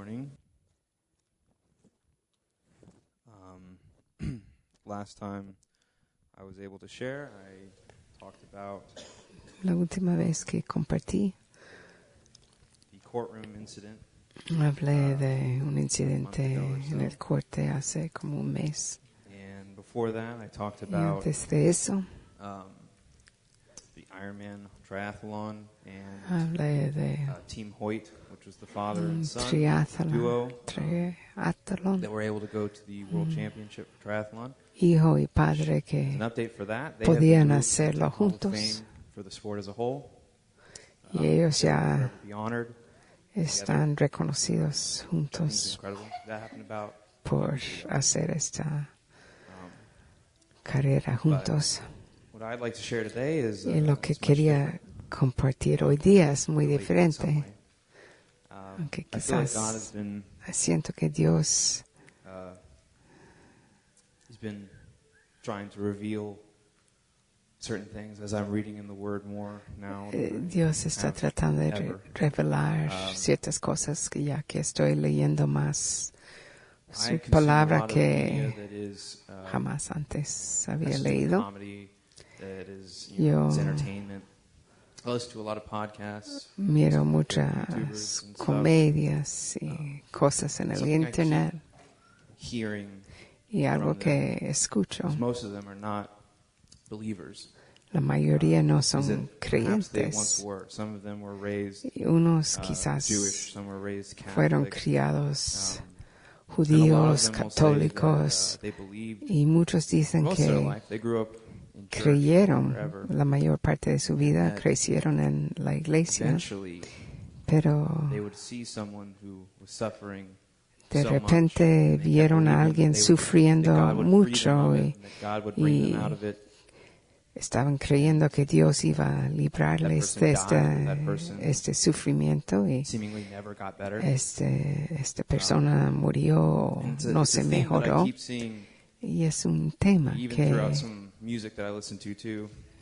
morning. Last time I was able to share, I talked about La última vez que compartí, the courtroom incident. hablé de un incidente en el corte hace como un mes. And before that, I talked Y about antes de eso, the Ironman triathlon and hablé de Team Hoyt, which was the father un and son triatlón, duo that were able to go to the World Championship for triathlon. hijo y padre As que an update for that, they podían have been hacerlo Hall of juntos. Fame for the sport as a whole. Y ellos They'll ya forever be honored. están reconocidos I think it's juntos incredible. That happened about por hacer esta carrera juntos. what I'd like to share today is Y lo que it's much quería different, compartir hoy día es muy really, in some diferente. way. Aunque I feel like God quizás has been siento que Dios he's been trying to reveal certain things as I'm reading in the Word more now. Dios está tratando de revelar ciertas cosas que ya que estoy leyendo más su palabra que jamás antes había leído. Yo miro muchas comedias y cosas en el internet y algo que escucho. La mayoría no son creyentes. Y unos quizás fueron criados judíos, católicos, y muchos dicen que creyeron la mayor parte de su vida, crecieron en la iglesia, pero de repente vieron a alguien sufriendo mucho y estaban creyendo que Dios iba a librarles de este sufrimiento y esta persona murió, no se mejoró. Y es un tema que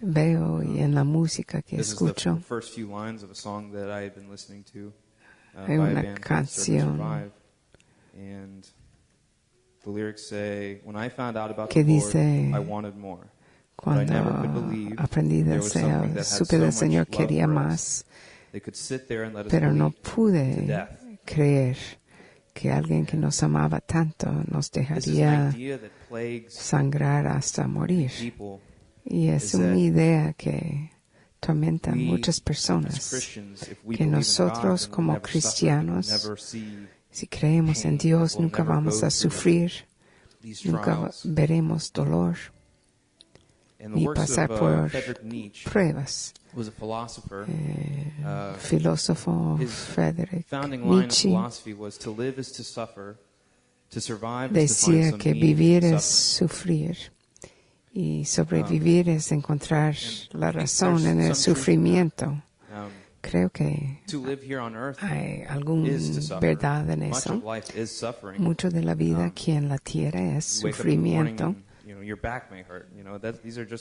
veo y en la música que escucho. Hay una canción que dice: cuando aprendí del Señor, supe del Señor, quería más, pero no pude creer que alguien que nos amaba tanto nos dejaría sangrar hasta morir. Y es una idea que tormenta a muchas personas, que nosotros como cristianos, si creemos en Dios, nunca vamos a sufrir, nunca veremos dolor ni pasar por pruebas. Filósofo Friedrich Nietzsche decía que vivir es sufrir y sobrevivir es encontrar la razón en el sufrimiento. Creo que hay alguna verdad en eso. Mucho de la vida aquí en la tierra es sufrimiento.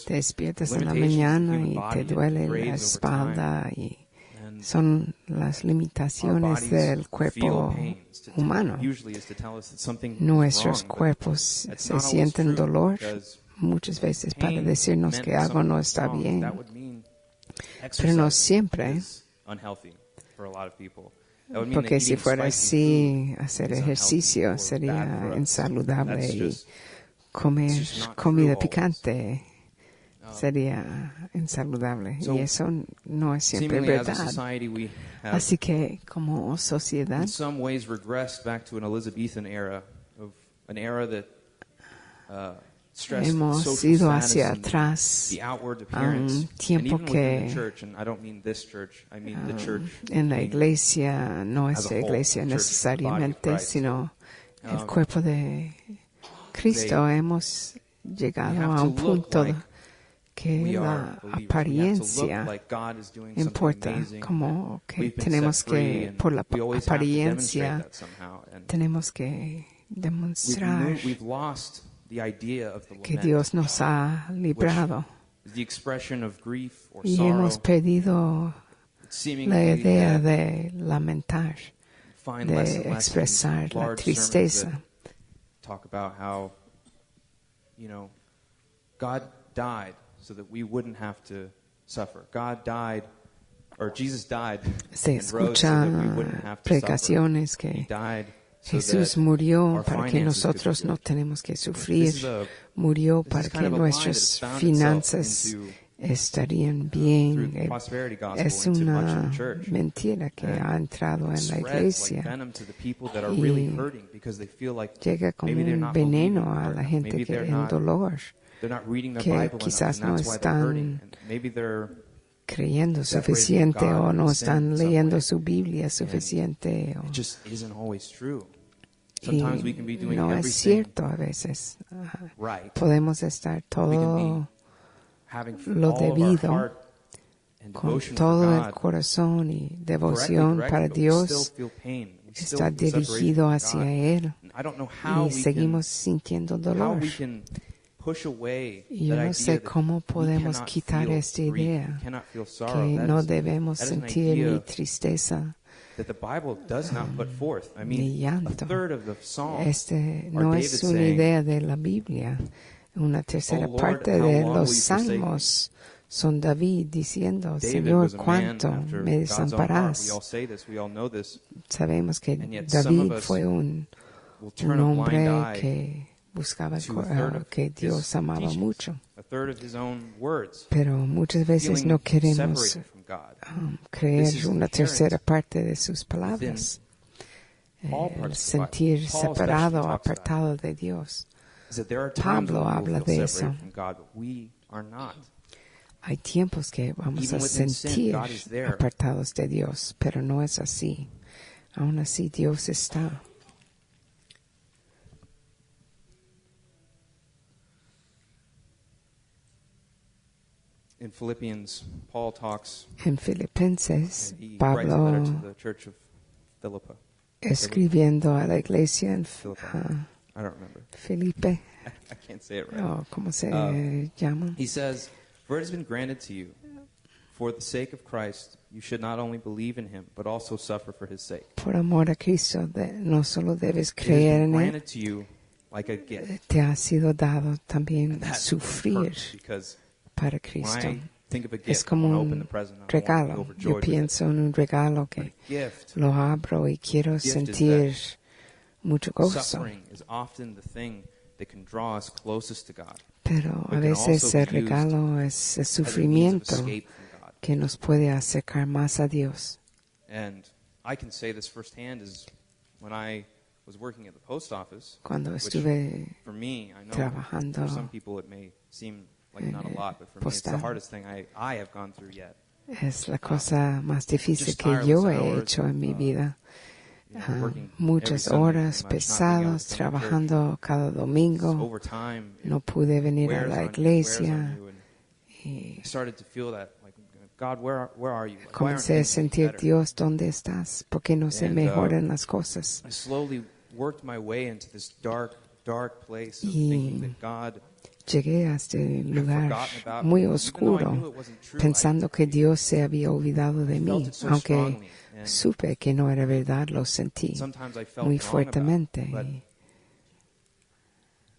Te despiertas en la mañana y te duele la espalda y son las limitaciones del cuerpo humano. Nuestros cuerpos se sienten dolor muchas veces para decirnos que algo no está bien, pero no siempre. Porque si fuera así, hacer ejercicio sería insaludable y comer comida picante sería insaludable. Y eso no es siempre verdad. Así que, como sociedad, hemos ido hacia atrás a un tiempo que en la iglesia, no esta iglesia necesariamente, sino el cuerpo de Cristo, hemos llegado a un punto que la apariencia importa, como que tenemos que, por la apariencia, tenemos que demostrar que Dios nos ha librado. Y hemos perdido la idea de lamentar, de expresar la tristeza. Talk about how, God died so that we wouldn't have to suffer. God died, or Jesus died Se and rose so that we escuchan wouldn't have to predicaciones suffer. He que died so Jesús that murió our para que finances could nosotros be no good. tenemos que This sufrir. is Murió this para is kind que of a lie that has nuestras found itself finanzas into estarían through bien. the prosperity gospel Es into much una of the church. mentira que And ha entrado en la spreads like iglesia venom to the people that are really y hurting because they feel like llega como maybe they're un not believing veneno a hard la enough. gente Maybe que they're en not dolor, reading their que Bible enough, quizás and no that's why they're hurting. están And maybe they're creyendo separated from suficiente God o no and sin están in some leyendo way. su Biblia suficiente. It just isn't always true. Y Sometimes we can be doing no es everything cierto a veces. right. Podemos estar We can todo be having lo all of our debido, heart and con devotion todo for el God corazón y correctly devoción directed, para but we still Dios. feel pain. We still Está feel separated dirigido from hacia God. Él And I don't know how y seguimos sintiendo how dolor. we can push away Y yo that no idea sé that cómo we podemos cannot quitar feel esta grief, idea we cannot feel sorrow. que That no is- debemos that is an sentir idea ni tristeza that the Bible does not put forth. I mean, ni llanto. a third of the Psalms Este are no David es una saying, idea de la Biblia. Una tercera "Oh Lord, parte how de long will los you forsake me?" salmos son David diciendo, David Señor, was a man ¿cuánto after me God's own heart. We desamparás? all say this, we all know this. Sabemos que And yet some David of us fue un We'll turn a blind hombre eye que buscaba to a third of que his Dios amaba teachings, mucho. a third of his own words, Pero muchas veces feeling no queremos separated from God. creer This is una inherent tercera parte de sus palabras. all El parts of the Bible. sentir Paul especially separado, talks about apartado de Dios. Is that there are times Pablo when we habla will de feel eso. separated from God, but we are not. Hay tiempos que vamos Even a within sin, sentir God is there. apartados de Dios, pero no es así. Aún así Dios está. In Philippians, Paul talks, En Filipenses, and he writes a letter to Pablo the church of Philippi. escribiendo a la iglesia en Philippi. I don't remember. Felipe, I can't say it right. o ¿cómo se Um, llama? He says, "For it has been granted to you, for the sake of Christ, you should not only believe in him, but also suffer for his sake. Por amor a Cristo, no solo debes It has creer been en Él, granted to you like a gift." te ha sido dado también And that sufrir hurts because para when Cristo. I think of a Es gift, I como want to open un the present. I want regalo. to be Yo overjoyed with it. pienso en un regalo But que a gift, lo abro y quiero gift is sentir mucho gozo. suffering is often the thing that can draw us closest to God. Pero But a can veces also el be used regalo es el as a means of sufrimiento escape from God. que nos puede acercar más a Dios. And I can say this firsthand is when I was working at the post office, Cuando which estuve for me, I know trabajando for some people it may seem like not a lot, but for me it's the postal. hardest thing I have gone through yet. Es la cosa más difícil Just que yo tireless he hours, hecho en mi vida. Working Muchas every Sunday horas pretty much, not being able pesadas, to come to church. trabajando cada It's domingo. overtime. It No pude venir a wears la on you, wears on iglesia. you, and Y I started to feel that, like, God, where are you? Like, why aren't comencé a things sentir, better? Dios, ¿dónde estás? ¿Por qué no se And, mejoran las cosas? I slowly worked my way into this dark place of Y thinking that God llegué a este lugar forgotten about muy me. Even though I oscuro, knew it wasn't true, pensando que Dios se había olvidado de I mí, felt it so aunque strongly, and supe que no era verdad, lo sentí sometimes I felt muy wrong fuertemente. about it, but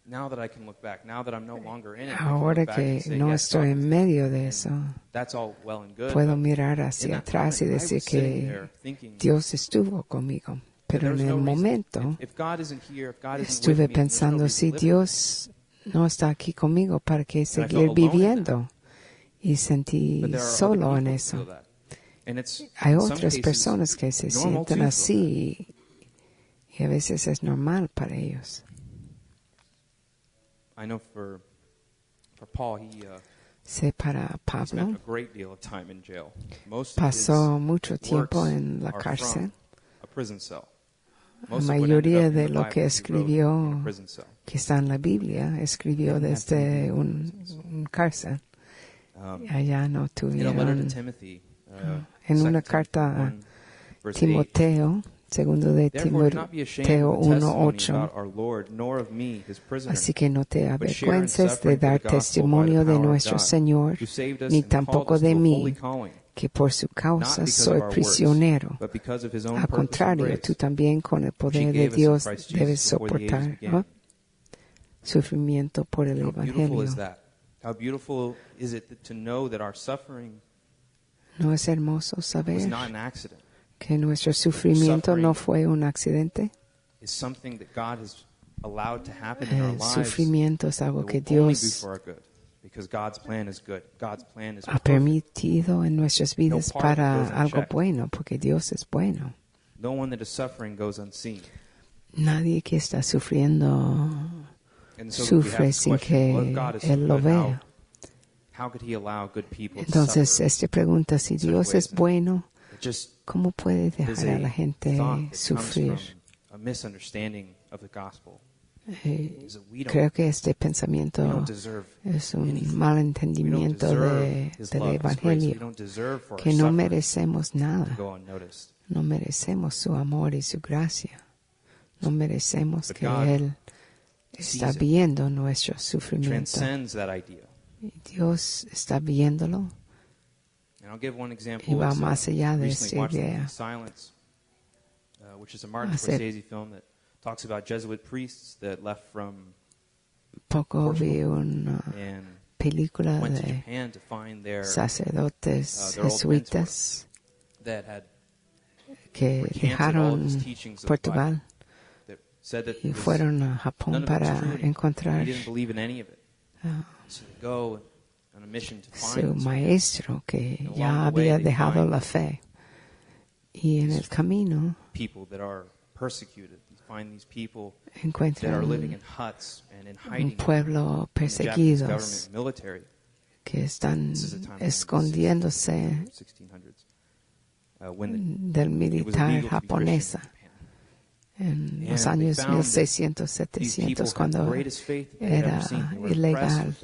now that I can look back, now that I'm no longer in it, I can Ahora look back and que say, no yes, estoy God en was medio de there. eso, And that's all well and good, puedo but mirar in hacia that atrás y moment, I decir was sitting que there thinking, Dios estuvo conmigo. Pero there's en no el reason. momento If God isn't here, if God isn't with estuve me, then there's no pensando, reason si to live. Dios no está aquí conmigo, ¿para qué And I felt seguir alone in that. viviendo? Y sentí But there are solo other en people who eso. feel that. And it's, Hay in some otras cases, personas que se normal sienten to feel así y a veces es normal para ellos. that. I know for Paul, he Sé para spent Pablo, a great deal of time in jail. Most of pasó his mucho tiempo works en la are cárcel. from a prison cell. La Most of what ended mayoría up in de the lo Bible, que he wrote in escribió, a prison cell. que está en la Biblia, escribió desde un cárcel. Allá no In a letter to tuvieron. Timothy, En 2 una Timothy carta 1, a verse 8, Timoteo, segundo de "Therefore do not be ashamed Timoteo of the testimony 1:8. about our Lord, nor of me, his prisoner, Así que no te but share in avergüences de suffering for dar the gospel by testimonio the de power of nuestro God, Señor, who saved us ni and called tampoco us to de a mí, holy calling, que por su causa soy prisionero. Al contrario, tú también con el poder de Dios debes soportar, ¿no? Sufrimiento por el Evangelio. ¿No es hermoso saber que nuestro sufrimiento no fue un accidente? El sufrimiento es algo que Dios ha permitido en nuestras vidas para algo bueno, porque Dios es bueno. Nadie que está sufriendo sufre sin que Él lo vea. Entonces, esta pregunta, si Dios es bueno, ¿cómo puede dejar a la gente sufrir? Creo que este pensamiento es un mal entendimiento del Evangelio, que no merecemos nada. No merecemos su amor y su gracia. No merecemos que Él está viendo nuestro sufrimiento. Dios está viéndolo y va más allá de esa idea. Poco vi una película de sacerdotes jesuitas que dejaron Portugal y fueron a Japón para encontrar su maestro que ya había dejado la fe. Y en el camino encuentran un pueblo perseguidos que están escondiéndose del militar japonesa en los años 1600-700, cuando era ilegal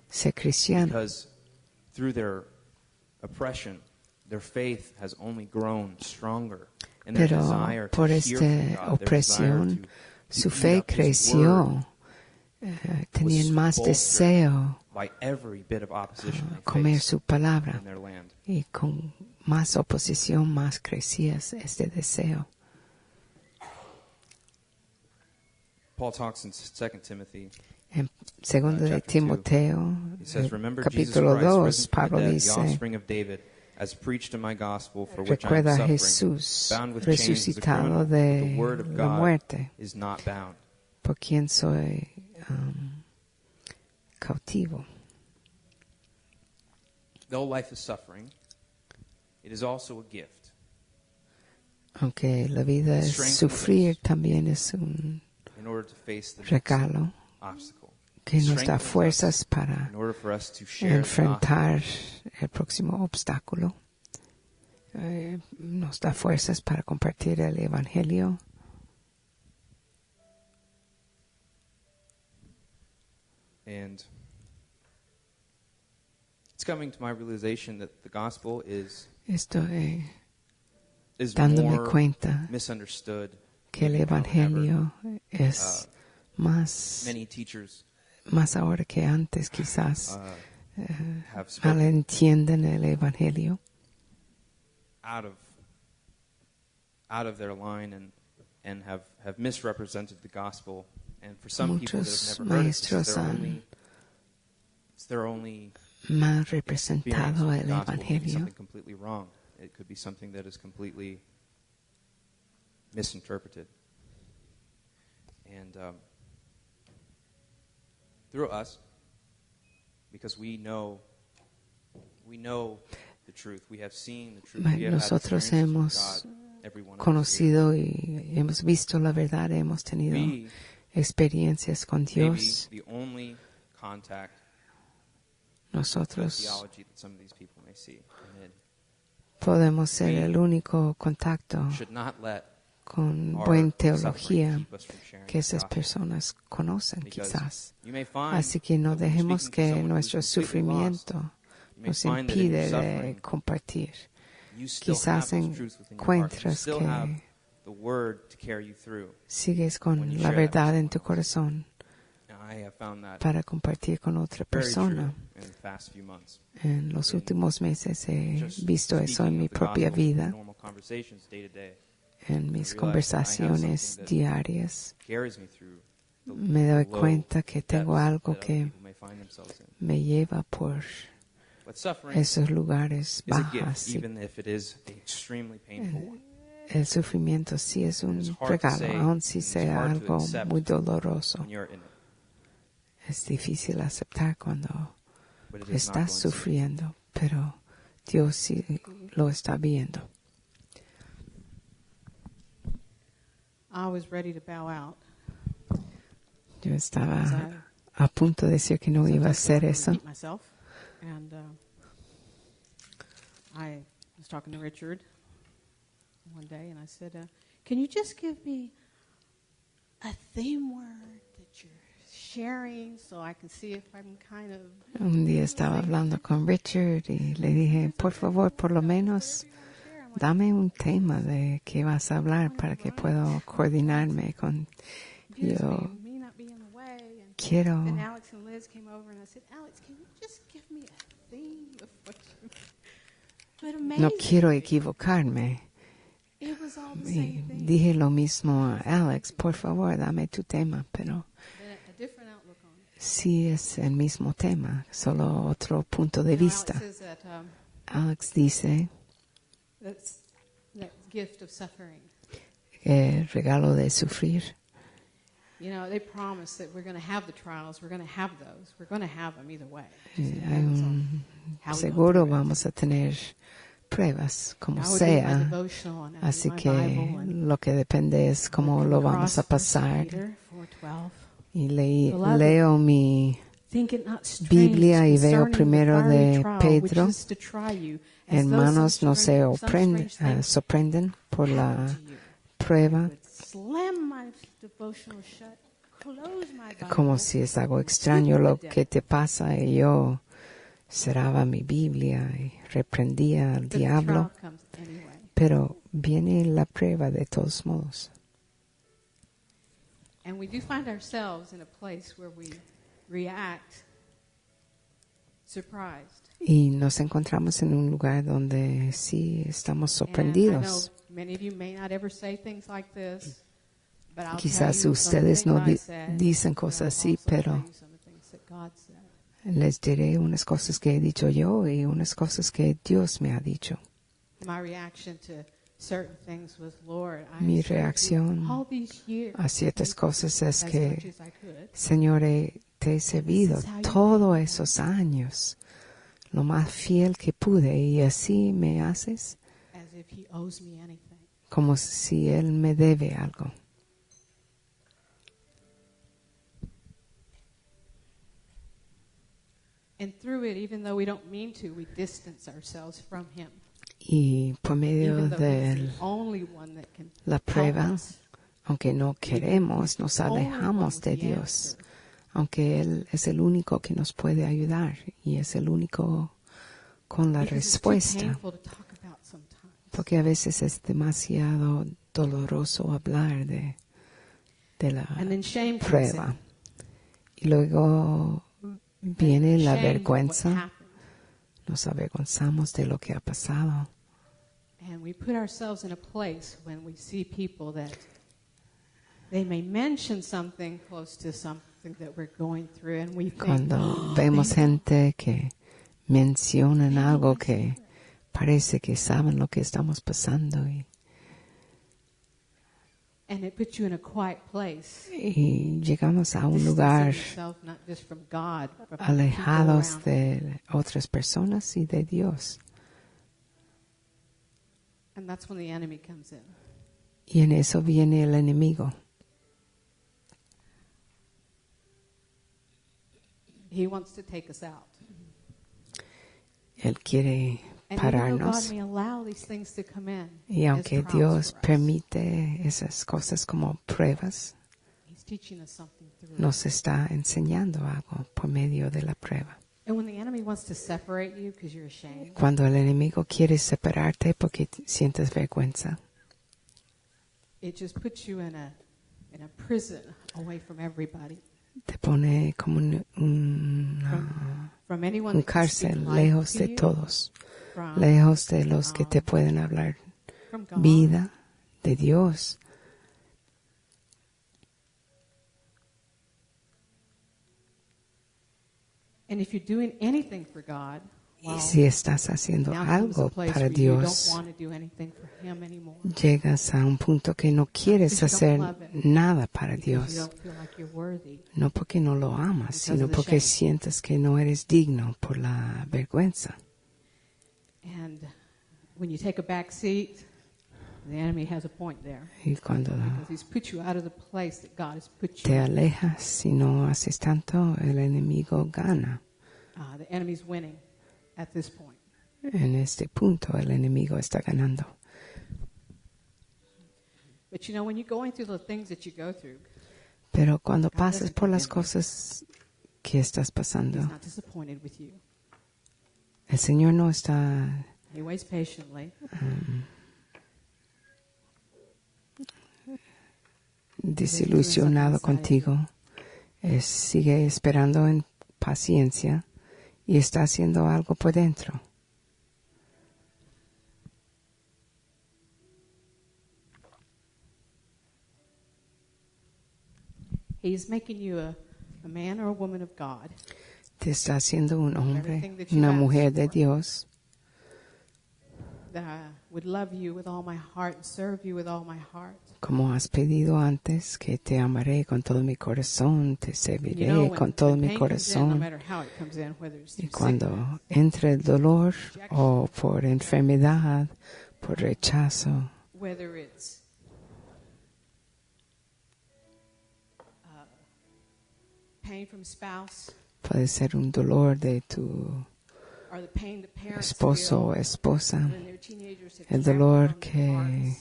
ser cristiano. Pero por esta opresión, su fe creció. Tenían más deseo comer su palabra. Y con más oposición, más crecía este deseo. En 2 de Timoteo, capítulo 2, Pablo dice: recuerda a Jesús resucitado de la muerte, por quien soy cautivo. Aunque la vida es sufrir, también es un regalo que nos da fuerzas para enfrentar el próximo obstáculo. Nos da fuerzas para compartir el Evangelio. And it's coming to my realization that the gospel is dándome cuenta que el Evangelio es más ahora que antes, quizás malentienden el Evangelio out of their line and have misrepresented the gospel. And for some people that have never heard it, it's their only mal representado el Evangelio. Something completely wrong. It could be something that is completely misinterpreted. And through us, because we know the truth. We have seen the truth. Nosotros hemos conocido y hemos visto la verdad, hemos tenido experiencias con Dios. Nosotros podemos ser el único contacto con buena teología que esas personas conocen, quizás. Así que no dejemos que nuestro sufrimiento nos impide de compartir. Quizás encuentras que sigues con la verdad en tu corazón para compartir con otra persona. En los últimos meses he visto eso en mi propia vida, en mis conversaciones diarias. Me doy cuenta que tengo algo que me lleva por esos lugares bajos. El sufrimiento sí es un regalo, aun si sea algo muy doloroso. Es difícil aceptar cuando estás sufriendo, pero Dios sí lo está viendo. Yo estaba a punto de decir que no iba a hacer eso. I was talking to Richard one day, and I said, can you just give me a theme word that you're sharing so I can see if I'm kind of... Un día estaba hablando con Richard y le dije, por favor, por lo menos, dame un tema de qué vas a hablar para que pueda coordinarme con... Yo quiero... Then Alex and Liz came over, and I said, Alex, can you just give me a theme of what you... No quiero equivocarme. Y dije lo mismo a Alex, por favor, dame tu tema, pero sí es el mismo tema, solo otro punto de vista. Alex dice el regalo de sufrir. You know, they promise that we're going to have the trials, we're going to have those, we're going to have them either way. Seguro vamos a tener pruebas, como sea. Así que lo que depende es cómo lo vamos a pasar. Y leo mi Biblia y veo primero de Pedro. Hermanos, no se sorprenden por la prueba, como si es algo extraño lo que te pasa, y yo cerraba mi Biblia y reprendía al diablo, pero viene la prueba de todos modos. Y nos encontramos en un lugar donde sí estamos sorprendidos. Quizás ustedes no dicen cosas así, pero les diré unas cosas que he dicho yo y unas cosas que Dios me ha dicho. Mi reacción a ciertas cosas es que, Señor, te he servido todos esos años, lo más fiel que pude, y así me haces como si Él me debe algo. Y por medio de la prueba, aunque no queremos, nos alejamos de Dios, aunque Él es el único que nos puede ayudar y es el único con la respuesta, porque a veces es demasiado doloroso hablar de la prueba. Y luego viene la vergüenza. Nos avergonzamos de lo que ha pasado. And we put ourselves in a place when we see people that they may mention something close to something that we're going through, and we think, cuando vemos gente que mencionan algo que parece que saben lo que estamos pasando, and it puts you in a quiet place. Y llegamos a un lugar alejados de otras personas y de Dios. And that's when the enemy comes in. Y en eso viene el enemigo. He wants to take us out. Él quiere pararnos. Y aunque Dios permite esas cosas como pruebas, nos está enseñando algo por medio de la prueba. Cuando el enemigo quiere separarte porque sientes vergüenza, te pone como un cárcel, lejos de todos, lejos de los que te pueden hablar vida de Dios. And if you're doing anything for God, y si estás haciendo algo para Dios, llegas a un punto que no quieres hacer nada para Dios. No porque no lo amas, sino porque sientes que no eres digno por la vergüenza. Y cuando te alejas, si no haces tanto, el enemigo gana. The enemy's winning. At this point. En este punto el enemigo está ganando. But you know, when you're going through the things that you go through, pero cuando pasas por las cosas que estás pasando, He's not disappointed with you. El Señor no está He waits patiently. Desilusionado contigo. Sigue esperando en paciencia. Y está haciendo algo por dentro. He's making you a man or a woman of God. Te está haciendo un hombre, una mujer de Dios. That I would love you with all my heart and serve you with all my heart. Como has pedido antes, que te amaré con todo mi corazón, te serviré con todo mi corazón. Y cuando entre el dolor o por enfermedad, por rechazo, puede ser un dolor de tu esposo o esposa, el dolor que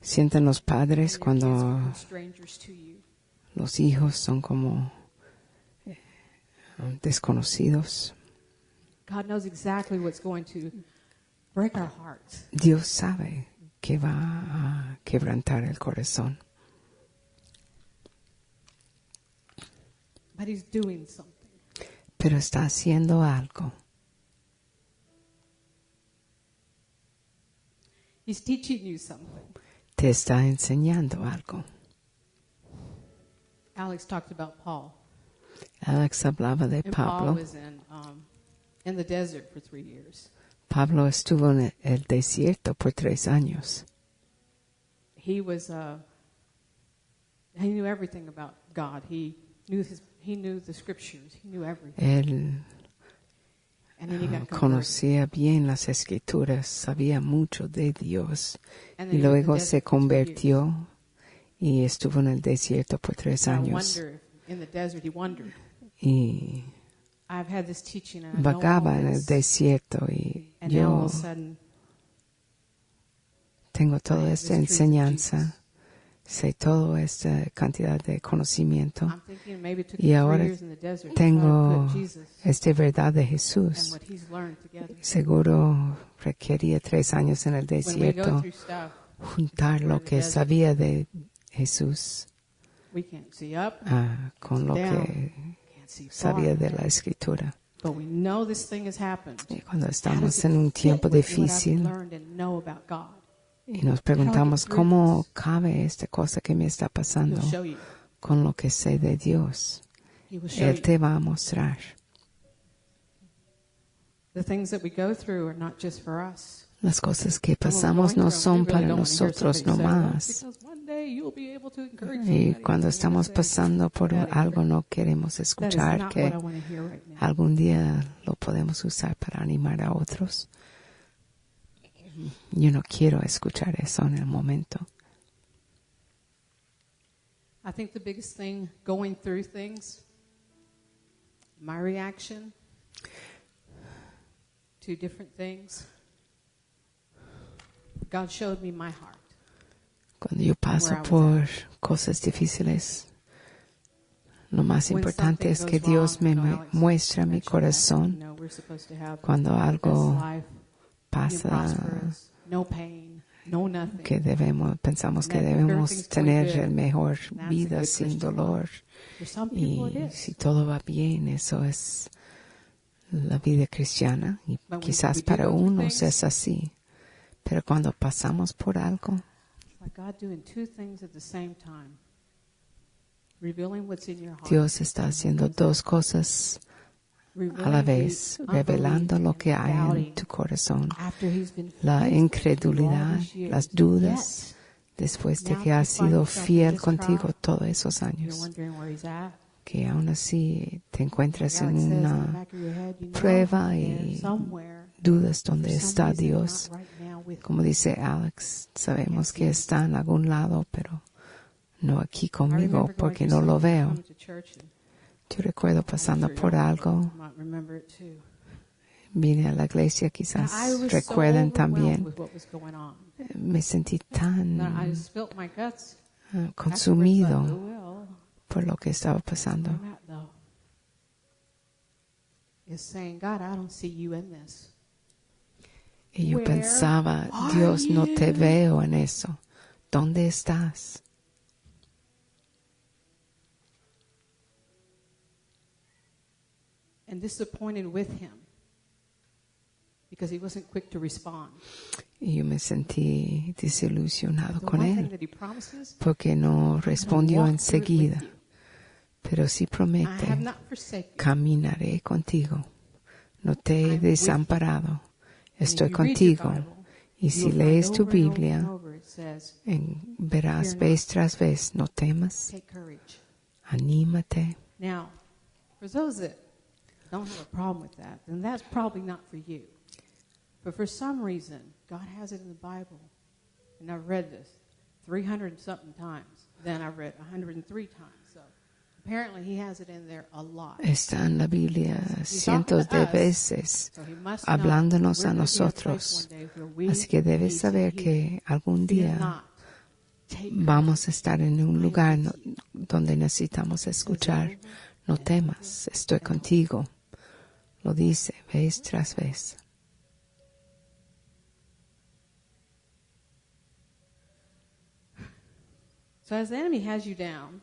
sienten los padres cuando los hijos son como desconocidos. Dios sabe que va a quebrantar el corazón. Pero está haciendo algo. He's teaching you something. Te está enseñando algo. Alex talked about Paul. Alex hablaba de Pablo. Paul was in the desert for 3 years. Pablo estuvo en el desierto por 3 años. He knew everything about God. He knew the scriptures. He knew everything. Él conocía bien las escrituras, sabía mucho de Dios. Y luego se convirtió y estuvo en el desierto por 3 años. Y vagaba en el desierto y yo tengo toda esta enseñanza. Sé toda esta cantidad de conocimiento y ahora tengo esta verdad de Jesús. Seguro requería 3 años en el desierto juntar lo que sabía de Jesús con lo que sabía de la Escritura. Y cuando estamos en un tiempo difícil, y nos preguntamos cómo cabe esta cosa que me está pasando con lo que sé de Dios. Él te va a mostrar. Las cosas que pasamos no son para nosotros nomás. Y cuando estamos pasando por algo no queremos escuchar que algún día lo podemos usar para animar a otros. Yo no quiero escuchar eso en el momento. I think the biggest thing going through things, my reaction to different things, God showed me my heart. Cuando yo paso por cosas difíciles, lo más importante es que Dios me muestra mi corazón. Cuando algo pasa que pensamos que debemos tener el mejor vida sin dolor. Y si todo va bien, eso es la vida cristiana. Y quizás para unos es así. Pero cuando pasamos por algo, Dios está haciendo dos cosas a la vez, revelando lo que hay en tu corazón, la incredulidad, las dudas, después de que has sido fiel contigo todos esos años, que aún así te encuentras en una prueba y dudas dónde está Dios. Como dice Alex, sabemos que está en algún lado, pero no aquí conmigo porque no lo veo. Yo recuerdo pasando por algo. Vine a la iglesia, quizás recuerden también. Me sentí tan consumido por lo que estaba pasando. Y yo pensaba, Dios, no te veo en eso. ¿Dónde estás? And disappointed with him because he wasn't quick to respond. Y yo me sentí desilusionado con él porque no respondió enseguida. Pero sí promete, caminaré contigo. No te he desamparado. Estoy contigo. Y si lees tu Biblia, verás vez tras vez, no temas. Anímate. Now, for those that don't have a problem with that, then that's probably not for you. But for some reason, God has it in the Bible. And I've read this 300-something times. Then I've read 103 times. So apparently he has it in there a lot. Está en la Biblia cientos de veces, hablándonos a nosotros. Así que debes saber que algún día vamos a estar en un lugar donde necesitamos escuchar. No temas, estoy contigo. Lo dice vez tras vez. So as the enemy has you down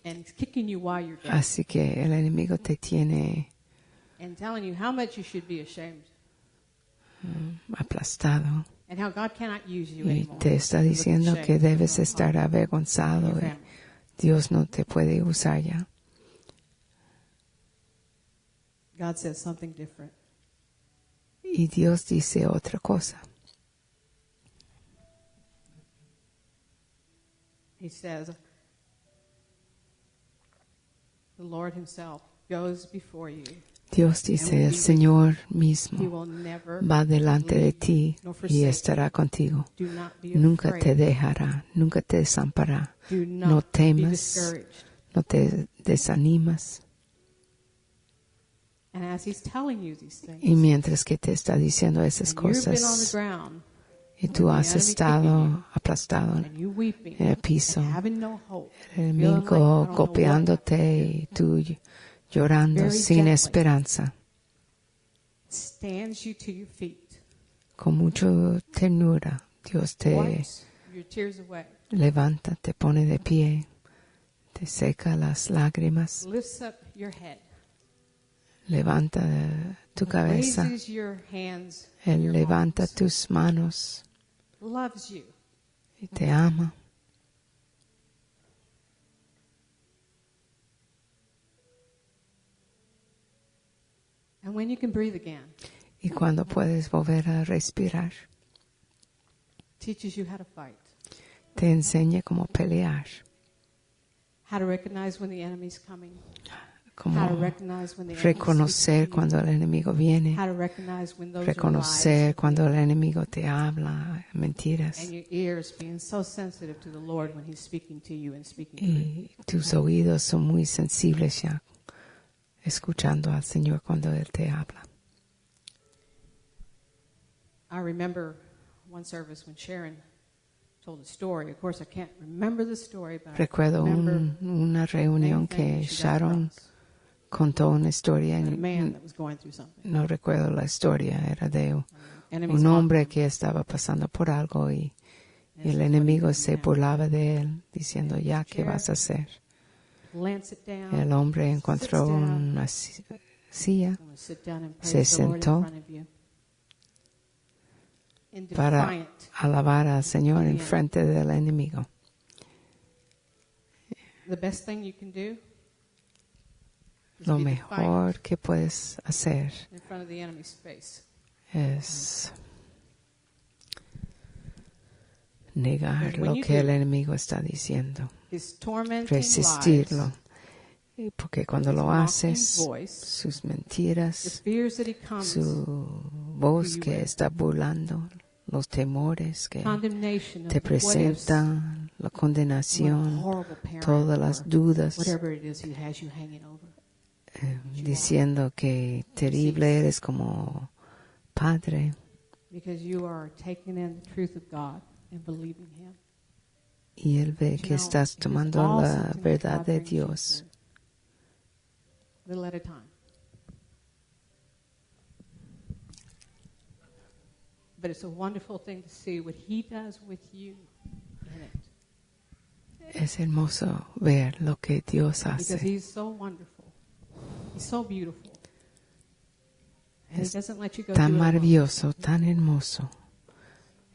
and he's kicking you while you're down. Así que el enemigo te tiene and telling you how much you should be ashamed. Aplastado. And how God cannot use you Y anymore. te está diciendo que debes estar avergonzado y Dios no te puede usar ya. God says something different. Y Dios dice otra cosa. He says, the Lord himself goes before you. Dios dice, el Señor mismo va delante de ti y estará contigo. Nunca te dejará, nunca te desamparará. No temas, no te desanimas. Y mientras que te está diciendo esas cosas, y tú has estado aplastado en el piso, el enemigo golpeándote y tú llorando sin esperanza, con mucha ternura, Dios te levanta, te pone de pie, te seca las lágrimas, levanta tu cabeza, Él levanta tus manos y te ama. And when you can breathe again, y cuando puedes volver a respirar, teaches you how to fight, te enseña cómo pelear, how to recognize when the enemy's coming, cómo reconocer cuando el enemigo viene, reconocer cuando el enemigo te habla mentiras, y tus oídos son muy sensibles ya, escuchando al Señor cuando Él te habla. I remember one service when Sharon told a story. Of course, I can't remember the story, but recuerdo una reunión que Sharon contó una historia. No recuerdo la historia. Era de un hombre que estaba pasando por algo y Y el enemigo se burlaba de él, diciendo, ya, ¿qué vas a hacer? El hombre encontró una silla, se sentó para alabar al Señor en frente del enemigo. Lo mejor que puedes hacer es negar lo que el enemigo está diciendo, resistirlo. Porque cuando lo haces, sus mentiras, su voz que está burlando, los temores que te presentan, la condenación, todas las dudas, diciendo que terrible eres como padre. Y él ve que estás tomando la verdad de Dios. Little at a time. But it's a wonderful thing to see what he does with you in it. Es hermoso ver lo que Dios hace. Because he's so wonderful. He's so beautiful. And he doesn't let you go tan maravilloso, tan hermoso.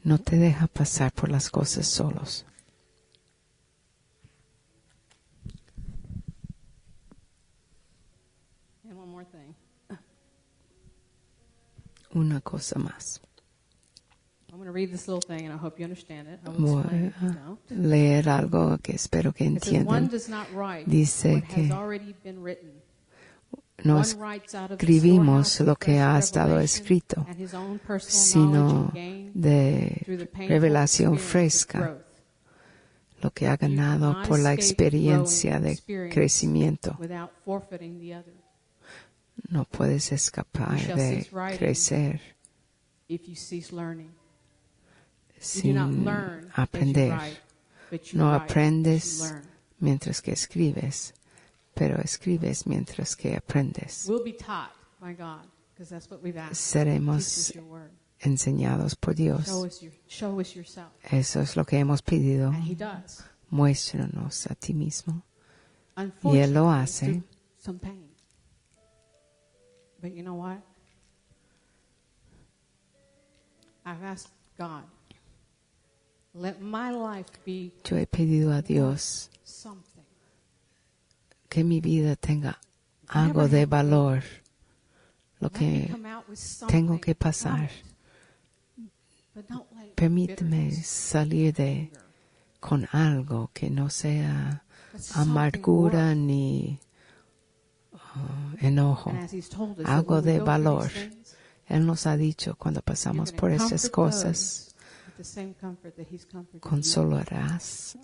No te deja pasar por las cosas solos. Una cosa más. Voy a leer algo que espero que entiendan. Dice que no escribimos lo que ha estado escrito, sino de revelación fresca, lo que ha ganado por la experiencia de crecimiento. No puedes escapar de crecer sin aprender. No aprendes mientras que escribes, pero escribes mientras que aprendes. Seremos enseñados por Dios. Eso es lo que hemos pedido. Muéstranos a ti mismo. Y Él lo hace. But you know what? I've asked God, let my life be Yo he pedido a Dios something. Que mi vida tenga algo de valor, lo que tengo que pasar. Permíteme salir con algo que no sea amargura ni enojo, algo de valor. Él nos ha dicho cuando pasamos por estas cosas, consolarás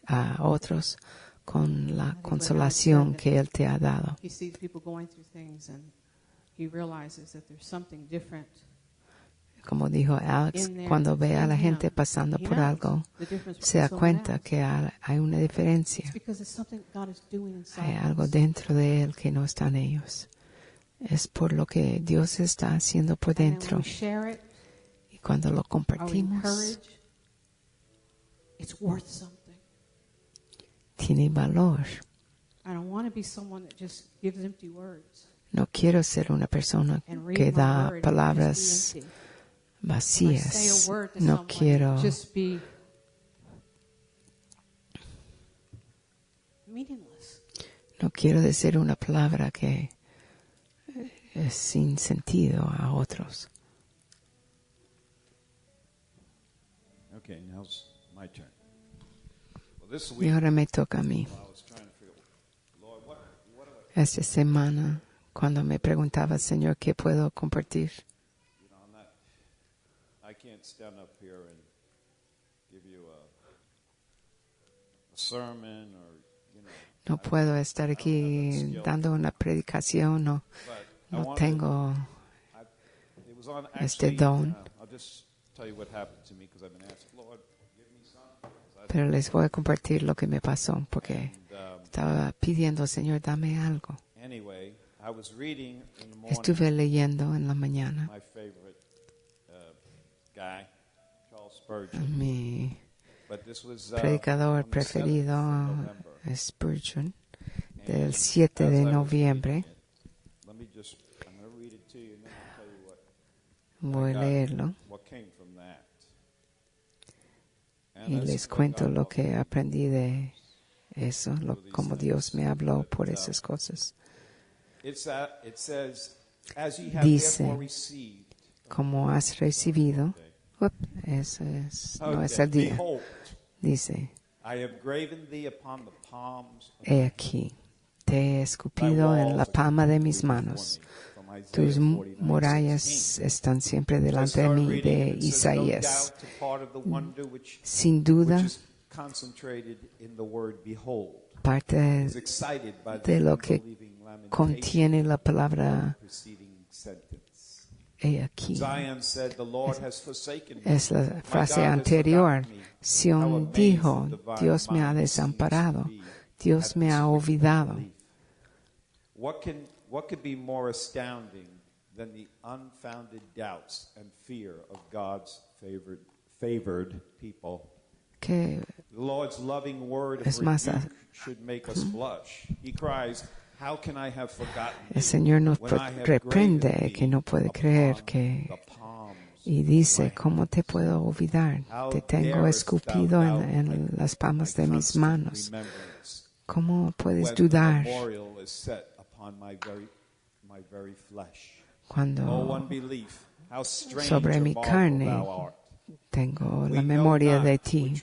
a otros con la consolación que Él te ha dado. Como dijo Alex, cuando ve a la gente pasando por algo, se da cuenta que hay una diferencia. Hay algo dentro de él que no está en ellos. Es por lo que Dios está haciendo por dentro. Y cuando lo compartimos, tiene valor. No quiero ser una persona que da palabras vacías. No quiero decir una palabra que es sin sentido a otros. Y ahora me toca a mí. Esta semana, cuando me preguntaba, Señor, ¿qué puedo compartir? No puedo estar aquí dando una predicación, no tengo este don. Pero les voy a compartir lo que me pasó, porque estaba pidiendo, Señor, dame algo. Estuve leyendo en la mañana mi predicador preferido, Spurgeon, del 7 de noviembre. Voy a leerlo y les cuento lo que aprendí de eso, cómo Dios me habló por esas cosas. Dice, como has recibido, no es el día. Dice, he aquí, te he escupido en la palma de mis manos. Tus murallas están siempre delante de mí, de Isaías. Sin duda, parte de lo que contiene la palabra he aquí es la frase anterior. Sion dijo, Dios me ha desamparado, Dios me ha olvidado. What could be more astounding than the unfounded doubts and fear of God's favored people? The Lord's loving word of rebuke should make us blush. He cries, "How can I have forgotten?" El Señor nos reprende que no puede creer y dice, ¿cómo te puedo olvidar? Te tengo escupido en las palmas de mis manos. ¿Cómo puedes dudar? Cuando sobre mi carne tengo la memoria de ti.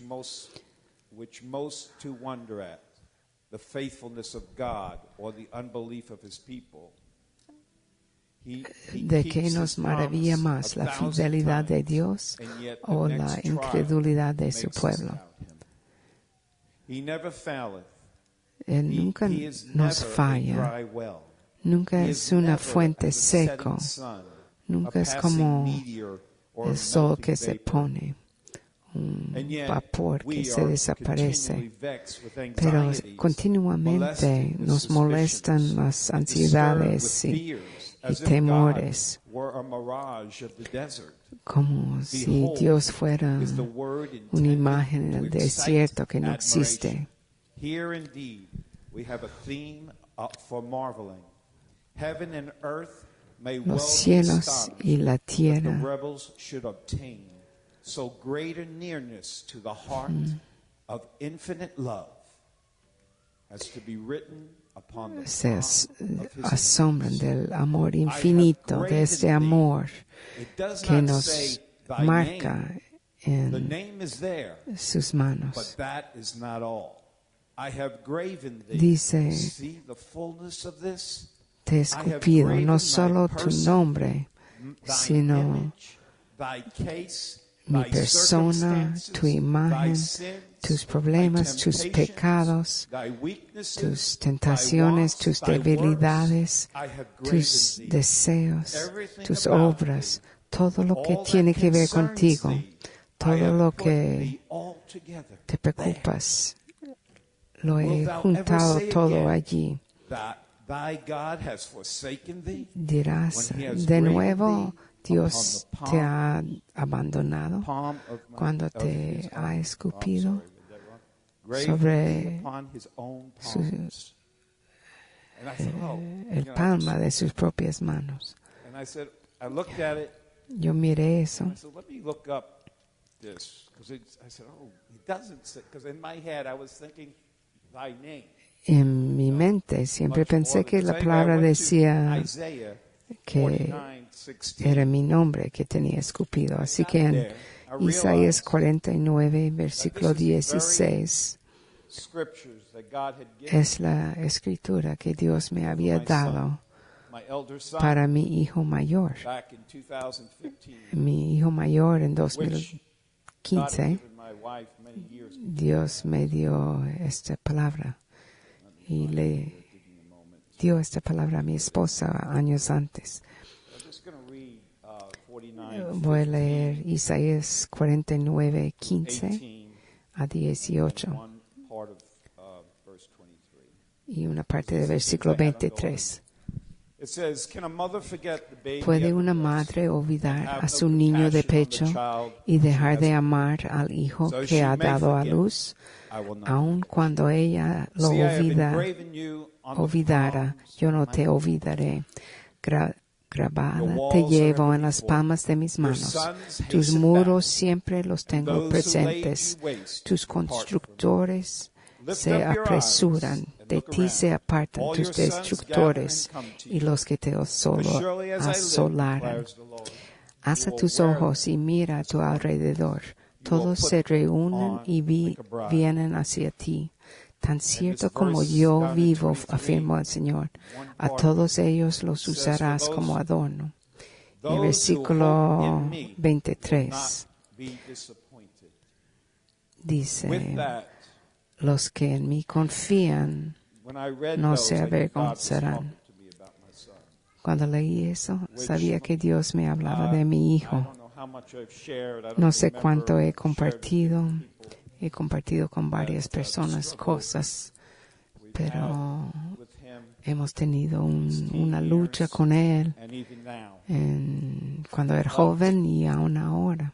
¿De qué nos maravilla más, la fidelidad de Dios o la incredulidad de su pueblo? Él nunca nos falla. Nunca es una fuente seco. Nunca es como el sol que se pone, un vapor que se desaparece. Pero continuamente nos molestan las ansiedades y temores, como si Dios fuera una imagen en el desierto que no existe. Los cielos y la tierra se asombran del amor infinito, de este amor que nos marca en sus manos. Dice, te he escupido no solo tu nombre, sino mi persona, tu imagen, tus problemas, tus pecados, tus tentaciones, tus debilidades, tus deseos, tus obras, todo lo que tiene que ver contigo, todo lo que te preocupas, lo he juntado todo allí. Dirás de nuevo, Dios te ha abandonado cuando te ha escupido sobre el palma de sus propias manos. Yo miré eso. En mi mente siempre pensé que la palabra decía que era mi nombre que tenía escupido. Así que en Isaías 49, versículo 16, es la escritura que Dios me había dado para mi hijo mayor. Mi hijo mayor en 2015, Dios me dio esta palabra y le dio esta palabra a mi esposa años antes. Voy a leer Isaías 49, 15 a 18 y una parte del versículo 23. ¿Puede una madre olvidar a su niño de pecho y dejar de amar al hijo que ha dado a luz? Aun cuando ella lo olvidara, yo no te olvidaré. Grabada te llevo en las palmas de mis manos. Tus muros siempre los tengo presentes. Tus constructores se apresuran, de ti se apartan tus destructores y los que te asolaran. Alza tus ojos y mira a tu alrededor. Todos se reúnen y vienen hacia ti. Tan cierto como yo vivo, afirmó el Señor, a todos ellos los usarás como adorno. El versículo 23 dice, los que en mí confían no se avergonzarán. Cuando leí eso, sabía que Dios me hablaba de mi hijo. No sé cuánto he compartido con varias personas cosas, pero hemos tenido una lucha con él cuando era joven y aún ahora.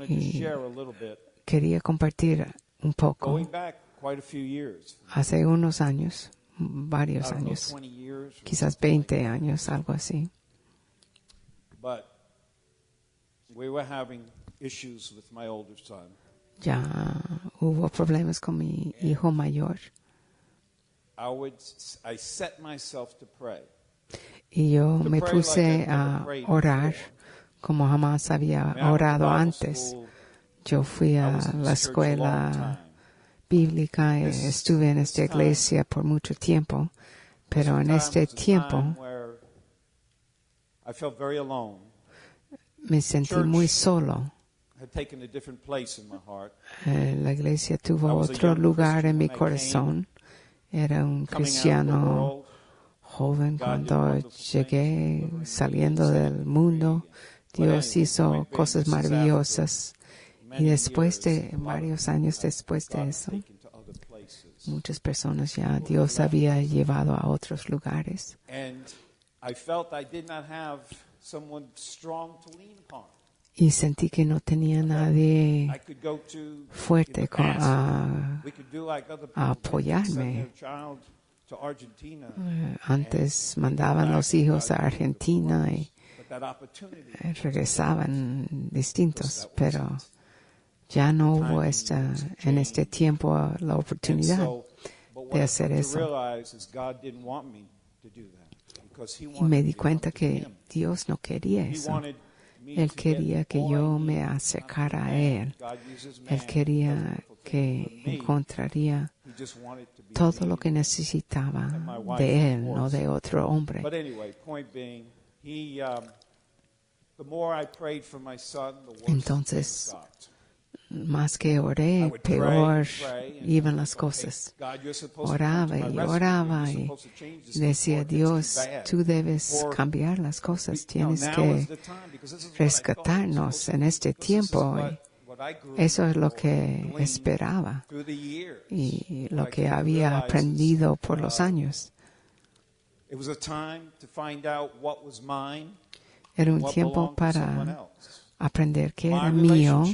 Y quería compartir un poco. Hace unos años, varios años, quizás 20 años, algo así. Ya hubo problemas con mi hijo mayor. Y yo me puse a orar como jamás había orado antes. Yo fui a la escuela bíblica, estuve en esta iglesia por mucho tiempo, pero en este tiempo me sentí muy solo. La iglesia tuvo otro lugar en mi corazón. Era un cristiano joven cuando llegué saliendo del mundo. Dios hizo cosas maravillosas. Y después de varios años después de eso, muchas personas ya Dios había llevado a otros lugares. Y sentí que no tenía nadie fuerte a apoyarme. Antes mandaban los hijos a Argentina y regresaban distintos, pero ya no hubo en este tiempo la oportunidad de hacer eso. Y me di cuenta que Dios no quería eso. Él quería que yo me acercara a Él. Él quería que encontraría todo lo que necesitaba de Él, no de otro hombre. Entonces, más que oré, peor iban las cosas. Oraba y decía, Dios, tú debes cambiar las cosas, tienes que rescatarnos en este tiempo. Eso es lo que esperaba y lo que había aprendido por los años. Era un tiempo para aprender qué era mío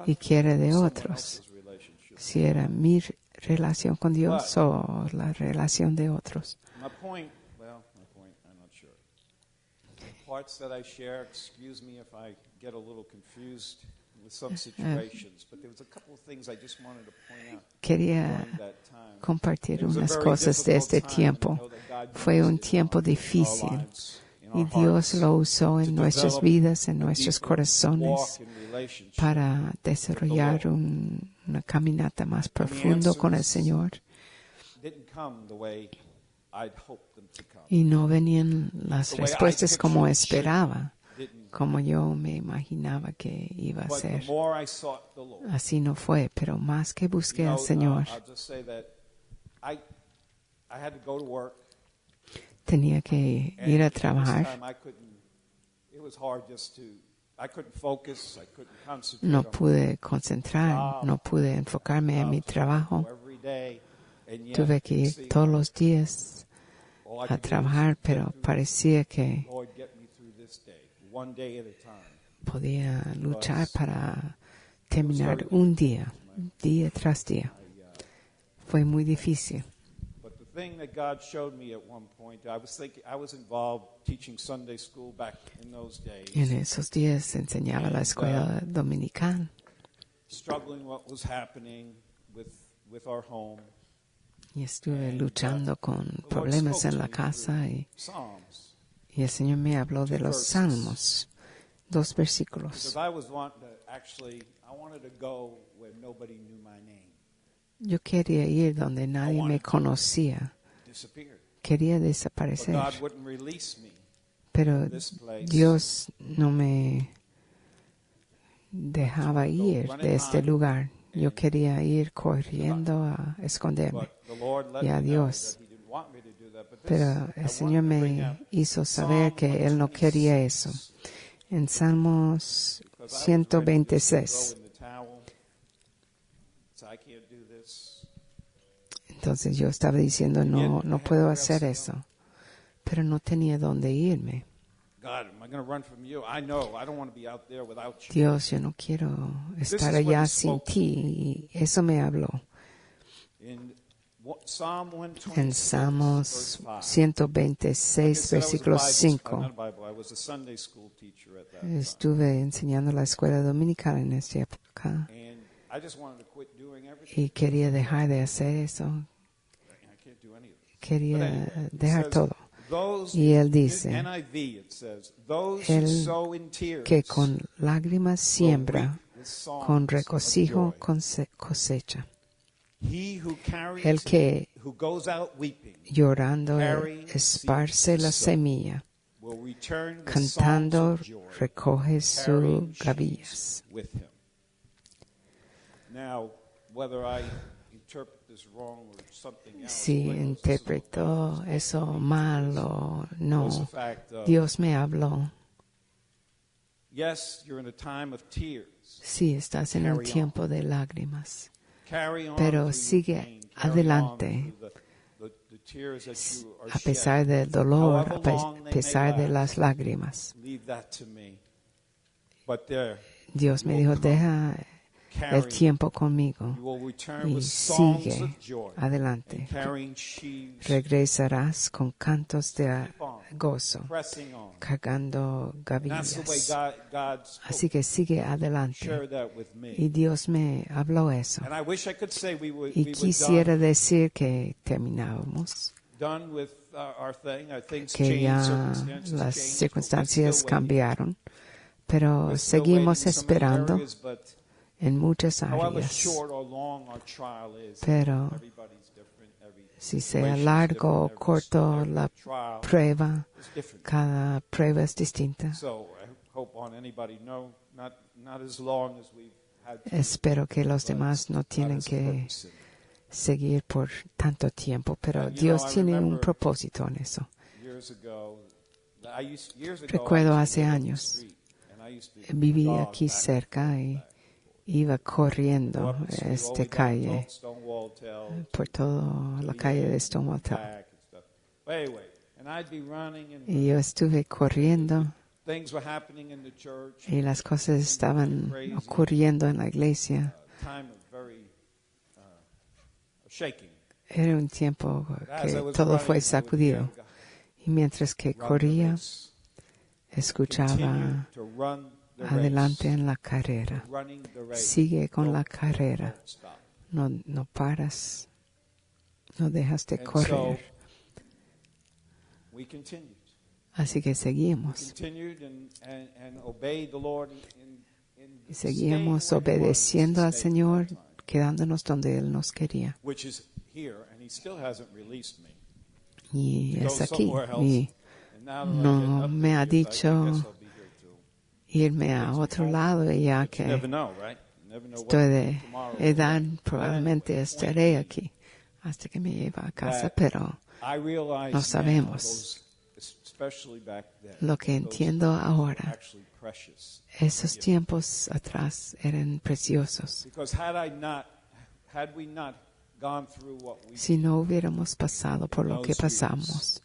y qué era de otros. Si era mi relación con Dios o la relación de otros. Quería compartir unas cosas de este tiempo. Fue un tiempo difícil. Y Dios lo usó en nuestras vidas, en nuestros corazones, para desarrollar una caminata más profunda con el Señor. Y no venían las respuestas como esperaba, como yo me imaginaba que iba a ser. Así no fue, pero más que busqué al Señor, tenía que ir a trabajar. No pude concentrar, no pude enfocarme en mi trabajo. Tuve que ir todos los días a trabajar, pero parecía que podía luchar para terminar un día tras día. Fue muy difícil. En esos días enseñaba la escuela dominical. Y estuve luchando con problemas en la casa y el Señor me habló de los salmos, 2 versículos. Yo quería ir donde nadie me conocía. Quería desaparecer. Pero Dios no me dejaba ir de este lugar. Yo quería ir corriendo a esconderme y a Dios. Pero el Señor me hizo saber que Él no quería eso. En Salmos 126. Entonces yo estaba diciendo, no puedo hacer eso. Pero no tenía dónde irme. Dios, yo no quiero estar allá sin ti. Y eso me habló. En Salmos 126, versículo 5. Estuve enseñando la escuela dominical en esta época. Y quería dejar de hacer eso. Quería dejar todo. Y él dice, el que con lágrimas siembra, con regocijo cosecha. El que llorando esparce la semilla, cantando recoge sus gavillas. Si interpretó eso mal o no, Dios me habló. Sí, estás en un tiempo de lágrimas, pero sigue adelante a pesar del dolor, a pesar de las lágrimas. Dios me dijo, deja el tiempo conmigo y sigue adelante. Regresarás con cantos de gozo, cargando gavillas. Así que sigue adelante. Y Dios me habló eso. Y quisiera decir que terminábamos, que ya las circunstancias cambiaron, pero seguimos esperando en muchas áreas. Pero si sea largo o corto la prueba, cada prueba es distinta. Espero que los demás no tienen que seguir por tanto tiempo, pero Dios tiene un propósito en eso. Recuerdo hace años, vivía aquí cerca y iba corriendo esta calle, por toda la calle de Stonewall Town. Y yo estuve corriendo y las cosas estaban ocurriendo en la iglesia. Era un tiempo que todo fue sacudido. Y mientras que corría, escuchaba adelante en la carrera. Sigue con la carrera. No paras. No dejas de correr. Así que seguimos. Y seguimos obedeciendo al Señor, quedándonos donde Él nos quería. Y es aquí. Y no me ha dicho irme a otro lado, y ya que estoy de edad, probablemente estaré aquí hasta que me lleve a casa, pero no sabemos. Lo que entiendo ahora, esos tiempos atrás eran preciosos. Si no hubiéramos pasado por lo que pasamos,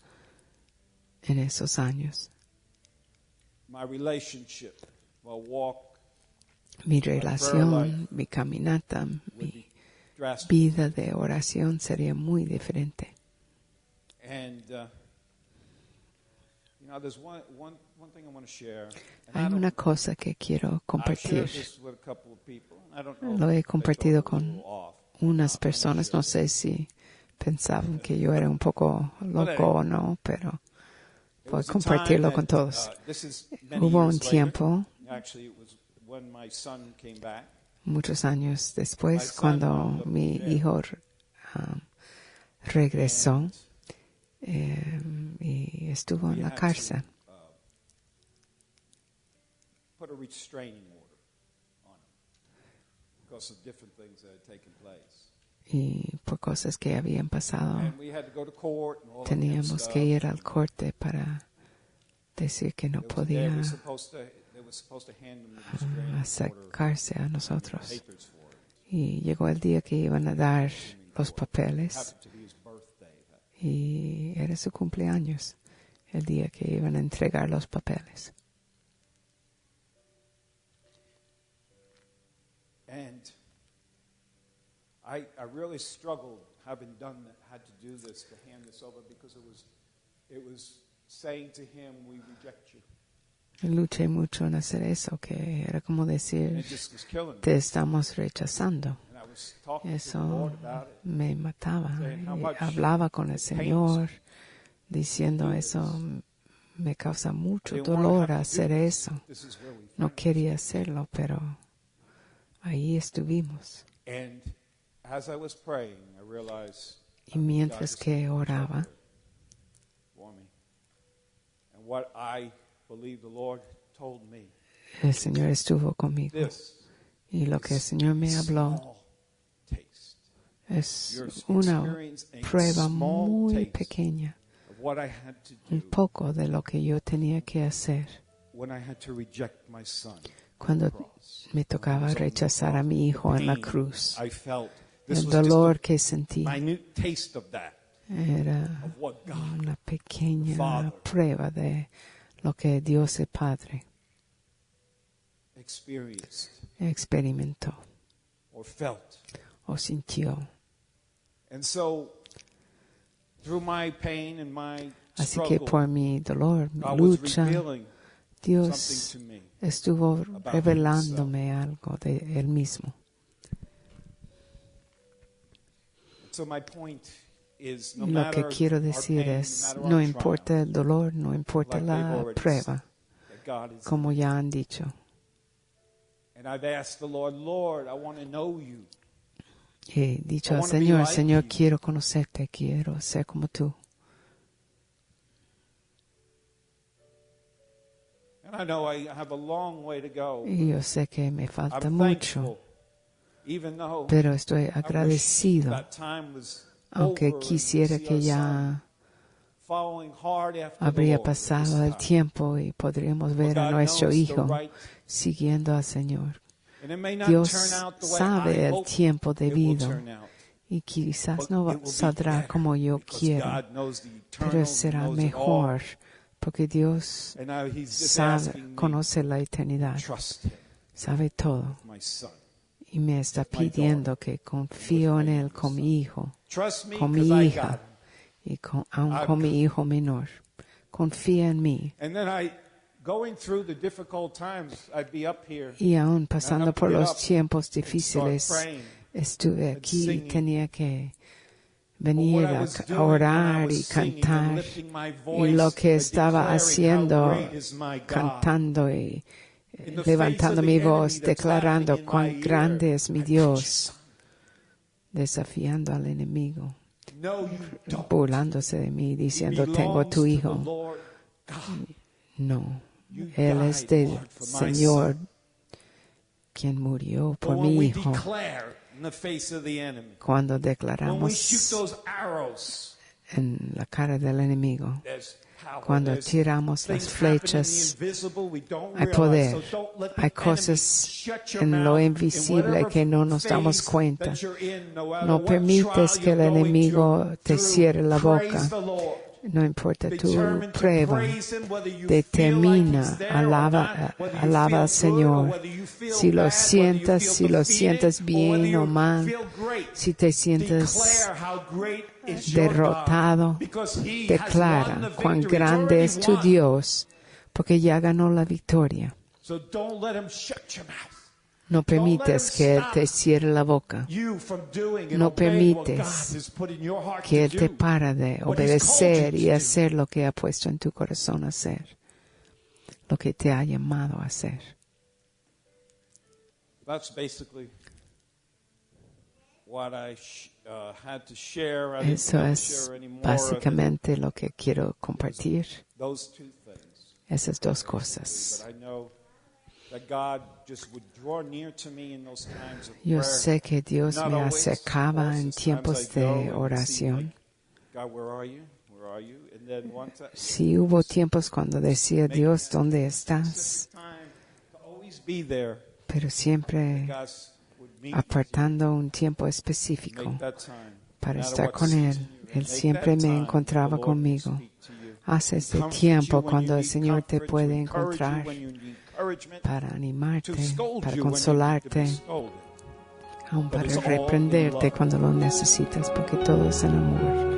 en esos años. Mi relación, mi caminata, mi vida de oración sería muy diferente. Hay una cosa que quiero compartir. Lo he compartido con unas personas. No sé si pensaban que yo era un poco loco o no, pero puedo compartirlo con todos. Hubo un tiempo, muchos años después, cuando mi hijo regresó y estuvo en la cárcel. Y por cosas que habían pasado, teníamos que ir al corte para decir que no podía acercarse a nosotros. Y llegó el día que iban a dar los papeles y era su cumpleaños, el día que iban a entregar los papeles. I really struggled having had to do this, to hand this over, because it was saying to him, we reject you. Luché mucho en hacer eso, que era como decir, te estamos rechazando. Eso me mataba. Y hablaba con el Señor, diciendo eso me causa mucho dolor hacer eso. No quería hacerlo, pero ahí estuvimos. Y mientras que oraba, el Señor estuvo conmigo. Y lo que el Señor me habló es una prueba muy pequeña, un poco de lo que yo tenía que hacer cuando me tocaba rechazar a mi hijo en la cruz. El dolor que sentí era una pequeña prueba de lo que Dios el Padre experimentó o sintió. Así que por mi dolor, mi lucha, Dios estuvo revelándome algo de Él mismo. Lo que quiero decir es, no importa el dolor, no importa la prueba, como ya han dicho. He dicho al Señor, Señor, quiero conocerte, quiero ser como tú. Y yo sé que me falta mucho, pero estoy agradecido, aunque quisiera que ya habría pasado el tiempo y podríamos ver a nuestro hijo siguiendo al Señor. Dios sabe el tiempo debido y quizás no saldrá como yo quiero, pero será mejor porque Dios sabe, conoce la eternidad, sabe todo. Y me está pidiendo que confío en Él con mi hijo, con mi hija y aún con mi hijo menor. Confía en mí. Y aún pasando por los tiempos difíciles, estuve aquí y tenía que venir a orar y cantar. Y lo que estaba haciendo, cantando y levantando mi voz, declarando cuán grande es mi Dios, desafiando al enemigo, burlándose de mí, diciendo, tengo a tu hijo. No, Él es del Señor quien murió por mi hijo. Cuando declaramos en la cara del enemigo, cuando tiramos las flechas, hay poder, hay cosas en lo invisible que no nos damos cuenta. No permites que el enemigo te cierre la boca. No importa tu prueba, determina, alaba al Señor. Si lo sientas bien o mal, si te sientes derrotado, declara cuán grande es tu Dios, porque ya ganó la victoria. No permites que Él te cierre la boca. No permites que Él te pare de obedecer y hacer lo que ha puesto en tu corazón a hacer, lo que te ha llamado a hacer. Eso es básicamente lo que quiero compartir. Esas dos cosas. Yo sé que Dios me acercaba en tiempos de oración. Sí, hubo tiempos cuando decía, Dios, ¿dónde estás? Pero siempre apartando un tiempo específico para estar con Él. Él siempre me encontraba conmigo. Haz este tiempo cuando el Señor te puede encontrar para animarte, para consolarte, aún para reprenderte cuando lo necesitas, porque todo es en amor.